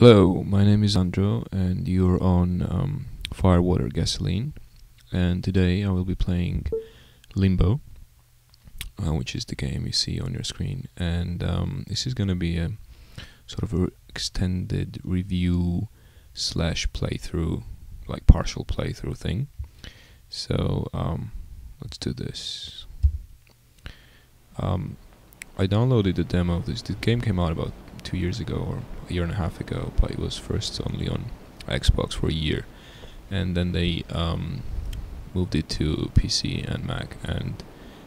Hello, my name is Andro, and you're on Fire, Water, Gasoline. And today I will be playing Limbo, which is the game you see on your screen. And this is going to be a sort of extended review slash playthrough, like partial playthrough thing. So let's do this. I downloaded the demo of this. The game came out about 2 years ago or a year and a half ago, but it was first only on Xbox for a year, and then they moved it to PC and Mac, and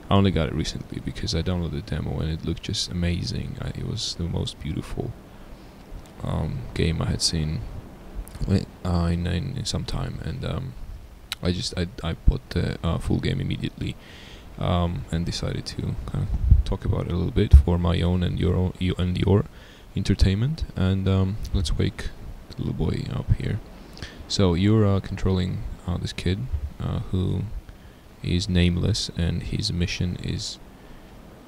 I only got it recently because I downloaded the demo and it looked just amazing. It was the most beautiful game I had seen in some time, and I bought the full game immediately and decided to kind of talk about it a little bit for my own and your entertainment. And let's wake the little boy up here. So you're controlling this kid who is nameless, and his mission is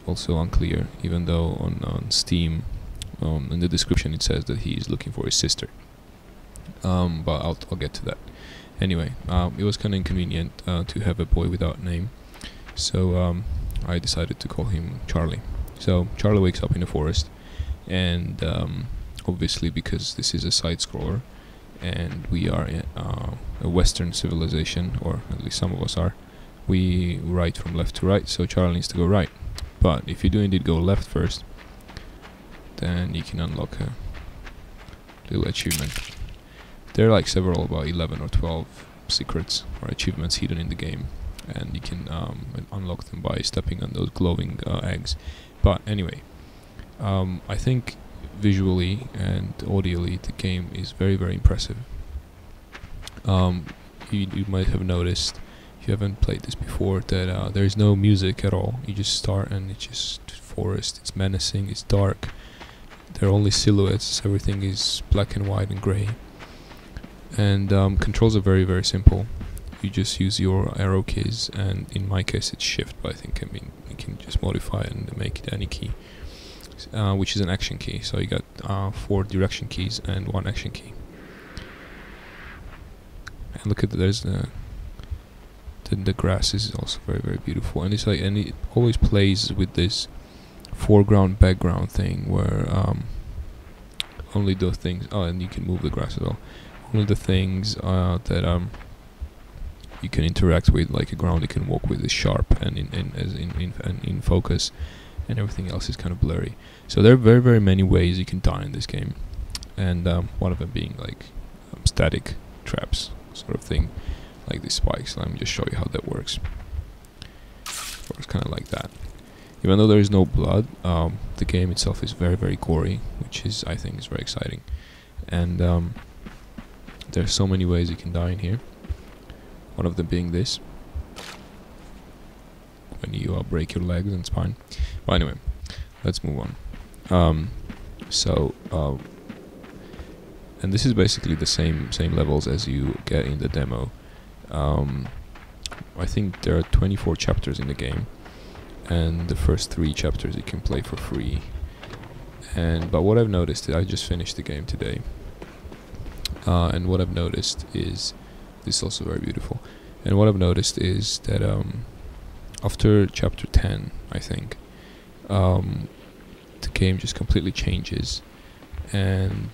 also unclear, even though on Steam in the description it says that he is looking for his sister. But I'll get to that. Anyway, it was kind of inconvenient to have a boy without name, so I decided to call him Charlie. So Charlie wakes up in the forest, and obviously, because this is a side-scroller and we are in a Western civilization, or at least some of us are, we write from left to right, so Charlie needs to go right. But if you do indeed go left first, then you can unlock a little achievement. There are like several, about 11 or 12 secrets or achievements hidden in the game, and you can unlock them by stepping on those glowing eggs. But anyway, I think visually and audially the game is very, very impressive. You might have noticed, if you haven't played this before, that there is no music at all. You just start and it's just forest. It's menacing, it's dark, there are only silhouettes, everything is black and white and grey. And controls are very, very simple. You just use your arrow keys, and in my case it's shift, but I mean you can just modify it and make it any key, which is an action key. So you got 4 direction keys and 1 action key. And look at there's the grass is also very, very beautiful, and it's like, and it always plays with this foreground background thing where only the things, and you can move the grass as well, only the things that you can interact with, like a ground you can walk with, is sharp and in focus, and everything else is kind of blurry. So there are very, very many ways you can die in this game, and one of them being like static traps sort of thing, like these spikes. Let me just show you how that works. It works kind of like that. Even though there is no blood, the game itself is very, very gory, which is, I think, is very exciting. And there's so many ways you can die in here. One of them being this, when you break your legs and spine. But anyway, let's move on. And this is basically the same levels as you get in the demo. I think there are 24 chapters in the game, and the first 3 chapters you can play for free. But what I've noticed, I just finished the game today, and what I've noticed is, this is also very beautiful, and what I've noticed is that after chapter 10, I think, the game just completely changes, and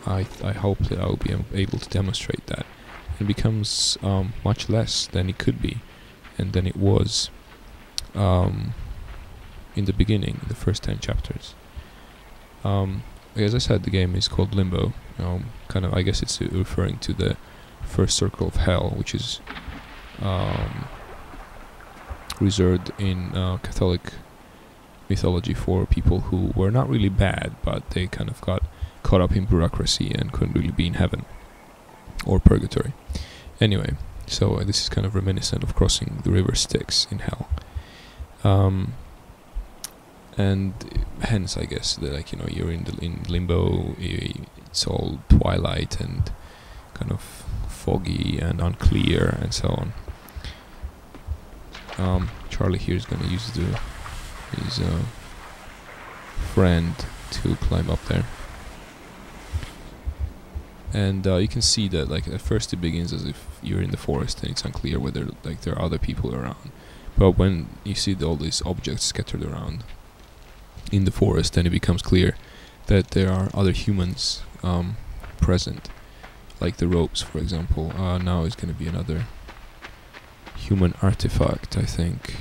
I hope that I'll be able to demonstrate that. It becomes much less than it could be, and than it was in the beginning, the first 10 chapters. As I said, the game is called Limbo. Kind of, I guess it's referring to the first circle of hell, which is reserved in Catholic mythology for people who were not really bad, but they kind of got caught up in bureaucracy and couldn't really be in heaven or purgatory. Anyway, so this is kind of reminiscent of crossing the river Styx in hell. And hence, I guess, that, like, you know, you're in limbo. It's all twilight and kind of foggy and unclear and so on. Charlie here is going to use his friend to climb up there. And you can see that like at first it begins as if you're in the forest and it's unclear whether like there are other people around. But when you see all these objects scattered around in the forest, then it becomes clear that there are other humans present, like the ropes, for example. Now it's going to be another human artifact, I think,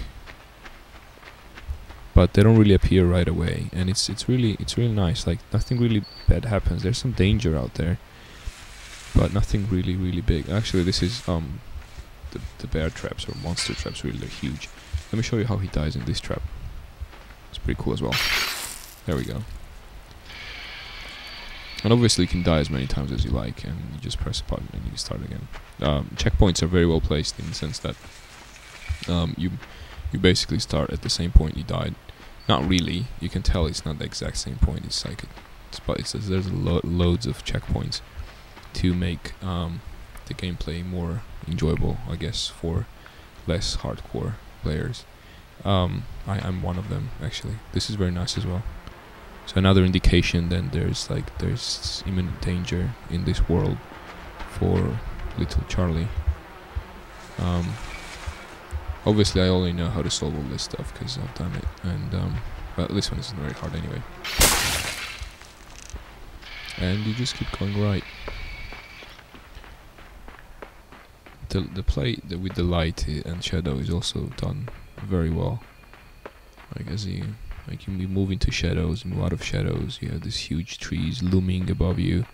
but they don't really appear right away, and it's really nice. Like nothing really bad happens. There's some danger out there, but nothing really big. Actually, this is the bear traps or monster traps. Really, they're huge. Let me show you how he dies in this trap. It's pretty cool as well. There we go. And obviously you can die as many times as you like, and you just press a button and you can start again. Checkpoints are very well placed in the sense that you basically start at the same point you died. Not really. You can tell it's not the exact same point. It's like there's loads of checkpoints to make the gameplay more enjoyable, I guess, for less hardcore players. I'm one of them, actually. This is very nice as well. So another indication then there's imminent danger in this world for little Charlie. Obviously I only know how to solve all this stuff because I've done it, and well, this one isn't very hard anyway. And you just keep going right. The play with the light and shadow is also done very well. Like as you move into shadows, move out of shadows, you have these huge trees looming above you.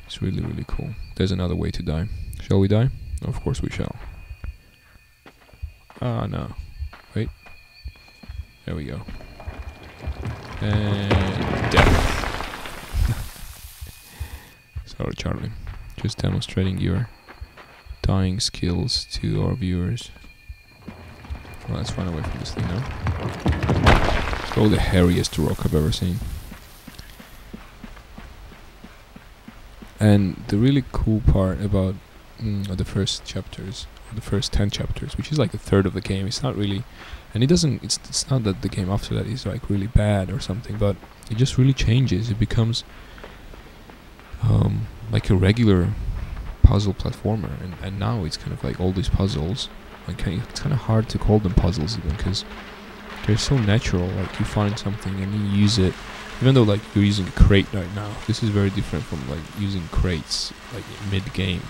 It's really cool. There's another way to die. Shall we die? Of course we shall. Ah, no. Wait. There we go. And death. Sorry, Charlie. Just demonstrating your dying skills to our viewers. Well, let's run away from this thing now. It's probably the hairiest rock I've ever seen. And the really cool part about the first chapters, the first 10 chapters, which is like a third of the game, it's not really, and it's not that the game after that is like really bad or something, but it just really changes. It becomes like a regular puzzle platformer, and now it's kind of like all these puzzles. Like it's kind of hard to call them puzzles even, because they're so natural. Like you find something and you use it, even though like you're using a crate right now. This is very different from like using crates like mid-game,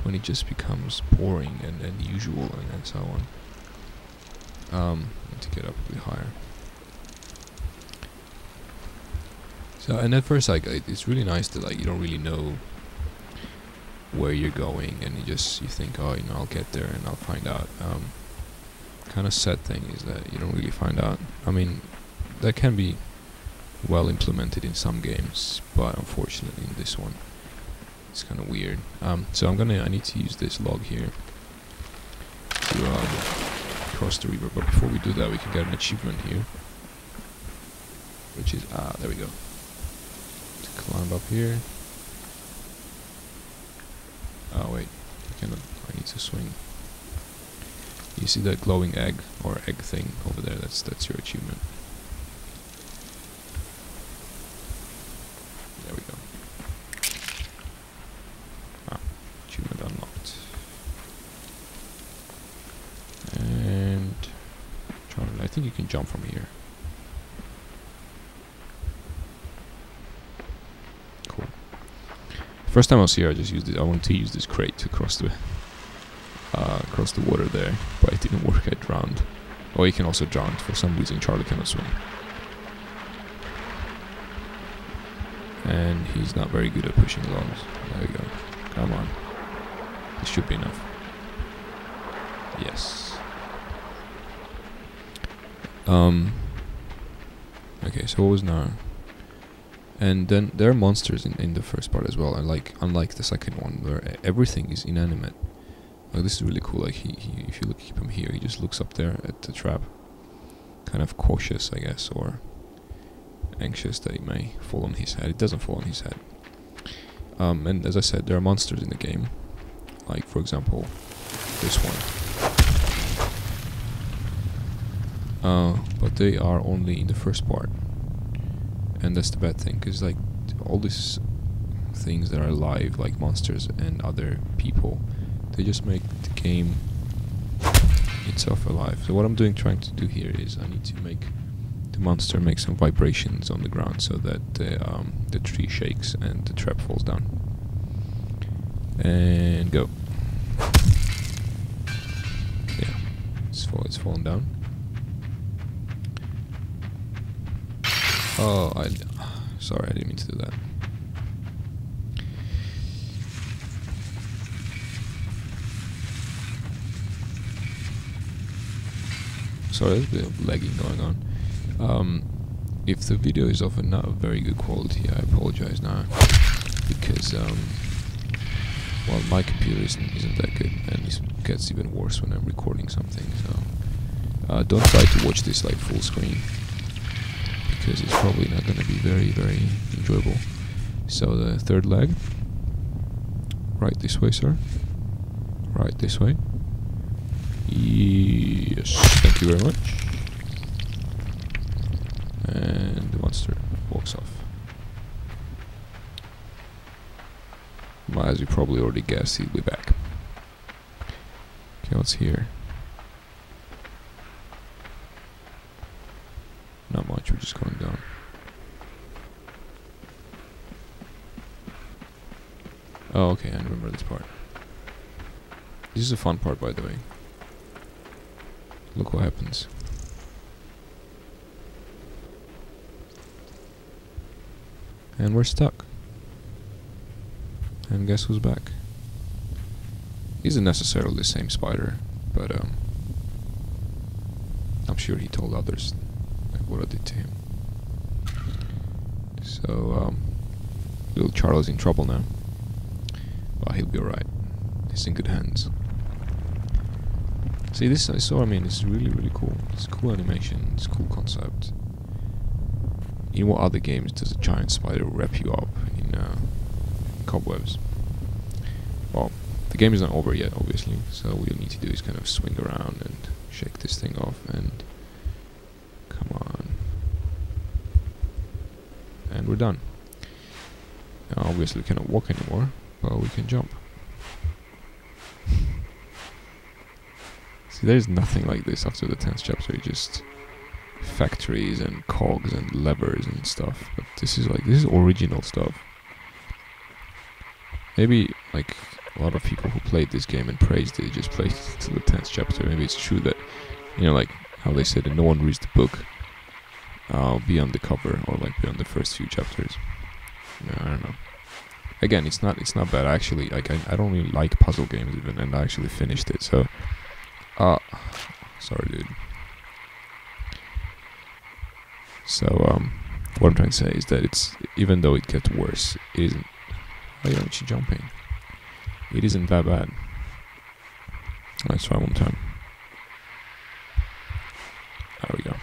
when it just becomes boring and usual and so on. Need to get up a bit higher. So, and at first like it's really nice that like you don't really know where you're going, and you think, oh, you know, I'll get there and I'll find out. Kind of sad thing is that you don't really find out. I mean, that can be well implemented in some games, but unfortunately in this one it's kind of weird. So I need to use this log here to cross the river, but before we do that we can get an achievement here, which is there we go, to climb up here. Oh wait, I need to swing. You see that glowing egg or egg thing over there? That's your achievement. There we go. Achievement unlocked. And Charlie, I think you can jump from here. Cool. First time I was here, I wanted to use this crate to cross the water there, but it didn't work. I drowned. Or you can also drown. For some reason, Charlie cannot swim, and he's not very good at pushing logs. There we go. Come on. This should be enough. Yes. Okay, so what was now? And then there are monsters in the first part as well. And like, unlike the second one, where everything is inanimate. Like this is really cool. Like if you keep him here, he just looks up there at the trap, kind of cautious, I guess, or anxious that he may fall on his head. It doesn't fall on his head. And as I said, there are monsters in the game. Like for example, this one. But they are only in the first part. And that's the bad thing, because like all these things that are alive, like monsters and other people. They just make the game itself alive. So what I'm trying to do here is I need to make the monster make some vibrations on the ground so that the tree shakes and the trap falls down. And go. Yeah, it's fallen down. Oh, sorry, I didn't mean to do that. Sorry, there's a bit of lagging going on. If the video is of a not very good quality, I apologize now, because well, my computer isn't that good, and it gets even worse when I'm recording something. So don't try to watch this like full screen, because it's probably not going to be very, very enjoyable. So the third leg, right this way, sir. Right this way. Yes, thank you very much. And the monster walks off. Well, as you probably already guessed, he'll be back. Okay, what's here? Not much, we're just going down. Oh, okay, I remember this part. This is a fun part, by the way. Look what happens. And we're stuck. And guess who's back? Isn't necessarily the same spider, but I'm sure he told others like what I did to him. So little Charlie's in trouble now. Well, he'll be alright. He's in good hands. See, this I saw. I mean, it's really, really cool. It's cool animation. It's a cool concept. In what other games does a giant spider wrap you up in cobwebs? Well, the game is not over yet, obviously. So what you'll need to do is kind of swing around and shake this thing off, and come on, and we're done. Now, obviously, we cannot walk anymore, but we can jump. See, there's nothing like this after the 10th chapter. It's just factories and cogs and levers and stuff. But this is original stuff. Maybe like a lot of people who played this game and praised it just played it to the 10th chapter. Maybe it's true that, you know, like how they said that no one reads the book beyond the cover, or like beyond the first few chapters. I don't know. Again, it's not bad. Actually, like I don't really like puzzle games even, and I actually finished it. So, sorry, dude. So, what I'm trying to say is that it's, even though it gets worse, it isn't. Why aren't you jumping? It isn't that bad. Let's try one time. There we go.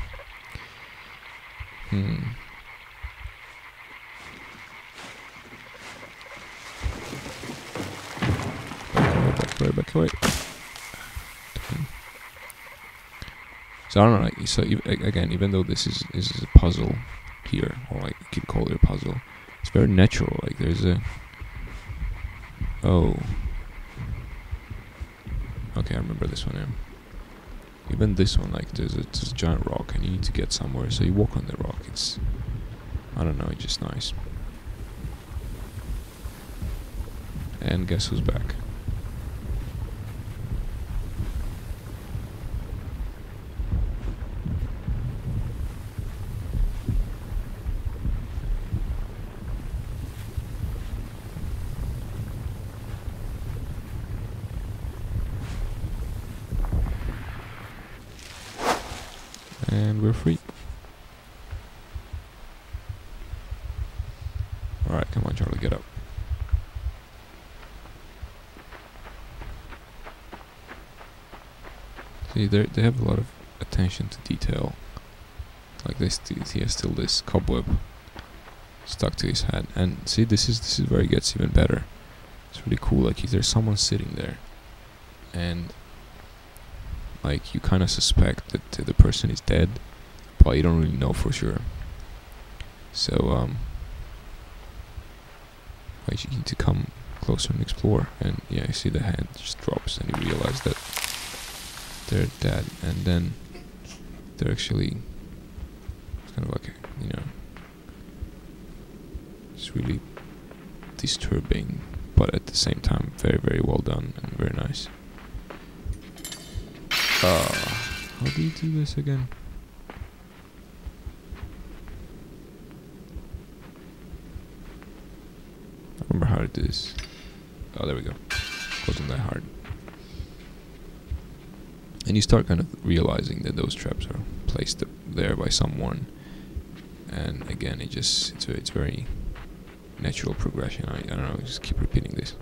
Back away. So I don't know, like, so again, even though this is a puzzle here, or like you can call it a puzzle, it's very natural. Like there's a okay, I remember this one now. Even this one, like there's a giant rock and you need to get somewhere, so you walk on the rock. It's, I don't know, it's just nice. And guess who's back? And we're free. Alright, come on, Charlie, get up. See, they have a lot of attention to detail. Like this, he has still this cobweb stuck to his head. And see, this is where it gets even better. It's really cool. Like there's someone sitting there, and like you kind of suspect that the person is dead, but you don't really know for sure. So Like you need to come closer and explore. And yeah, you see the hand just drops, and you realize that they're dead. And then they're actually, it's kind of like, you know, it's really disturbing, but at the same time very, very well done and very nice. How do you do this again? I remember how to do this. Oh, there we go. Wasn't that hard. And you start kind of realizing that those traps are placed there by someone. And again, it's very natural progression. I don't know, just keep repeating this.